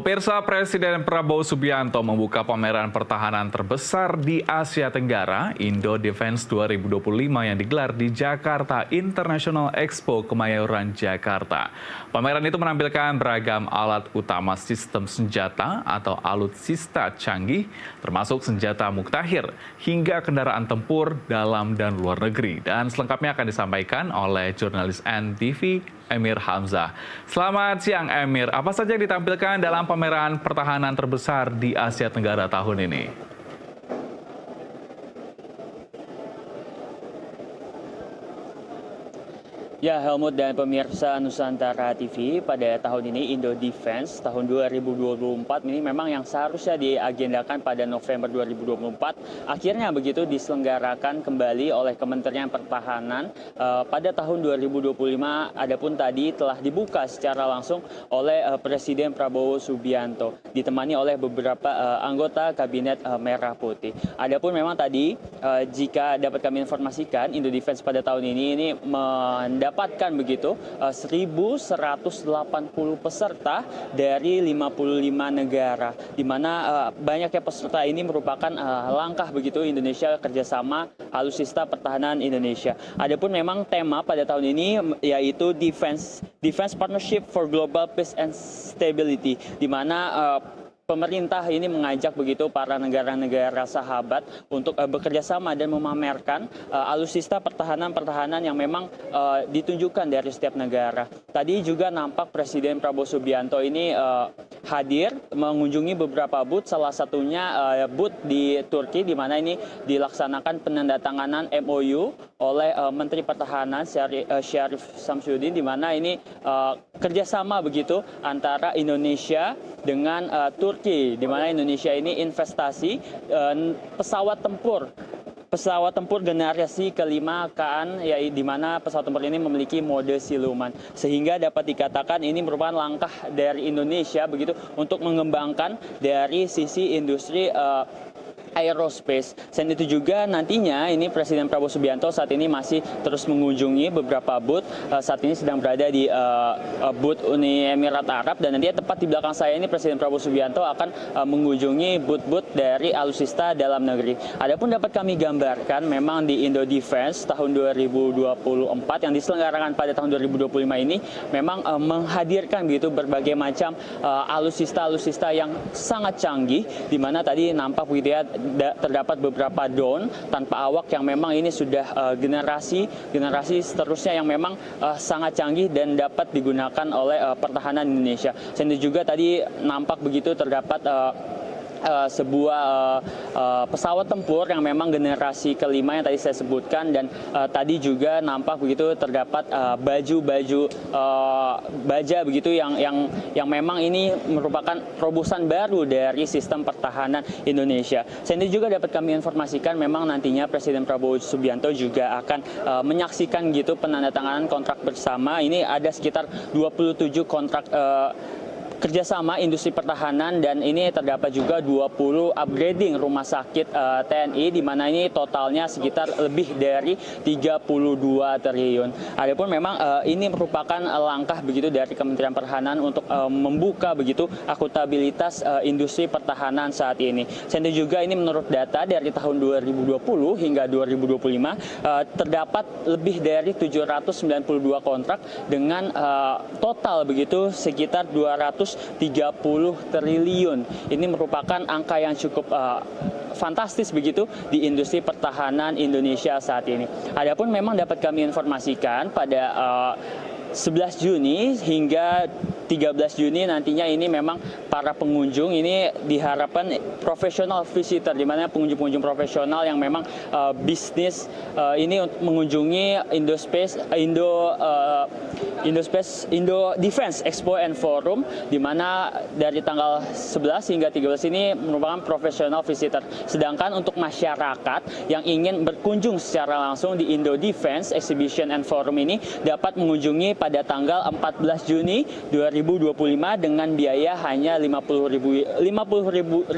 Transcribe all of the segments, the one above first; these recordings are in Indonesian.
Pemirsa, Presiden Prabowo Subianto membuka pameran pertahanan terbesar di Asia Tenggara, Indo Defense 2025 yang digelar di Jakarta International Expo Kemayoran, Jakarta. Pameran itu menampilkan beragam alat utama sistem senjata atau alutsista canggih, termasuk senjata muktahir, hingga kendaraan tempur dalam dan luar negeri. Dan selengkapnya akan disampaikan oleh jurnalis NTV Emir Hamzah. Selamat siang Emir, apa saja yang ditampilkan dalam pameran pertahanan terbesar di Asia Tenggara tahun ini? Ya, Helmut dan pemirsa Nusantara TV, pada tahun ini Indo Defense tahun 2024 ini memang yang seharusnya diagendakan pada November 2024 akhirnya begitu diselenggarakan kembali oleh Kementerian Pertahanan pada tahun 2025. Adapun tadi telah dibuka secara langsung oleh Presiden Prabowo Subianto ditemani oleh beberapa anggota Kabinet Merah Putih. Adapun memang tadi jika dapat kami informasikan, Indo Defense pada tahun ini mendapatkan begitu 1.180 peserta dari 55 negara, di mana banyaknya peserta ini merupakan langkah begitu Indonesia kerjasama alutsista pertahanan Indonesia. Adapun memang tema pada tahun ini yaitu Defense Partnership for Global Peace and Stability, di mana pemerintah ini mengajak begitu para negara-negara sahabat untuk bekerja sama dan memamerkan alutsista pertahanan yang memang ditunjukkan dari setiap negara. Tadi juga nampak Presiden Prabowo Subianto ini hadir mengunjungi beberapa booth, salah satunya booth di Turki, di mana ini dilaksanakan penandatanganan MOU oleh Menteri Pertahanan Syarif Samsudin, di mana ini kerjasama begitu antara Indonesia dengan Turki, di mana Indonesia ini investasi pesawat tempur generasi kelima KAN, ya, di mana pesawat tempur ini memiliki mode siluman, sehingga dapat dikatakan ini merupakan langkah dari Indonesia begitu untuk mengembangkan dari sisi industri aerospace. Selain itu juga nantinya ini Presiden Prabowo Subianto saat ini masih terus mengunjungi beberapa booth. Saat ini sedang berada di booth Uni Emirat Arab, dan nantinya tepat di belakang saya ini Presiden Prabowo Subianto akan mengunjungi booth-booth dari alutsista dalam negeri. Adapun dapat kami gambarkan memang di Indo Defense tahun 2024 yang diselenggarakan pada tahun 2025 ini memang menghadirkan begitu berbagai macam alutsista yang sangat canggih, di mana tadi nampak begitu ya terdapat beberapa drone tanpa awak yang memang ini sudah generasi seterusnya yang memang sangat canggih dan dapat digunakan oleh pertahanan Indonesia. Selain itu juga tadi nampak begitu terdapat sebuah pesawat tempur yang memang generasi kelima yang tadi saya sebutkan, dan tadi juga nampak begitu terdapat baju-baju baja begitu yang memang ini merupakan terobosan baru dari sistem pertahanan Indonesia. Selain itu juga dapat kami informasikan memang nantinya Presiden Prabowo Subianto juga akan menyaksikan gitu penandatanganan kontrak bersama. Ini ada sekitar 27 kontrak kerjasama industri pertahanan, dan ini terdapat juga 20 upgrading rumah sakit TNI, di mana ini totalnya sekitar lebih dari 32 triliun. Adapun memang ini merupakan langkah begitu dari Kementerian Pertahanan untuk membuka begitu akuntabilitas industri pertahanan saat ini. Selain itu juga ini menurut data dari tahun 2020 hingga 2025 terdapat lebih dari 792 kontrak dengan total begitu sekitar 230 triliun. Ini merupakan angka yang cukup fantastis begitu di industri pertahanan Indonesia saat ini. Adapun memang dapat kami informasikan pada 11 Juni hingga 13 Juni nantinya ini memang para pengunjung ini diharapkan profesional visitor, di mana pengunjung-pengunjung profesional yang memang bisnis ini mengunjungi Indo Defense Expo and Forum, di mana dari tanggal 11 hingga 13 ini merupakan profesional visitor. Sedangkan untuk masyarakat yang ingin berkunjung secara langsung di Indo Defense Exhibition and Forum ini dapat mengunjungi pada tanggal 14 Juni 2025 dengan biaya hanya Rp50.000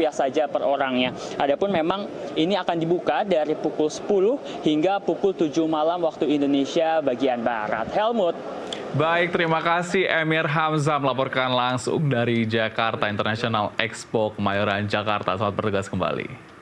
saja per orangnya. Adapun memang ini akan dibuka dari pukul 10 hingga pukul 7 malam waktu Indonesia bagian Barat. Helmut. Baik, terima kasih Emir Hamzah melaporkan langsung dari Jakarta International Expo Kemayoran, Jakarta. Selamat bertugas kembali.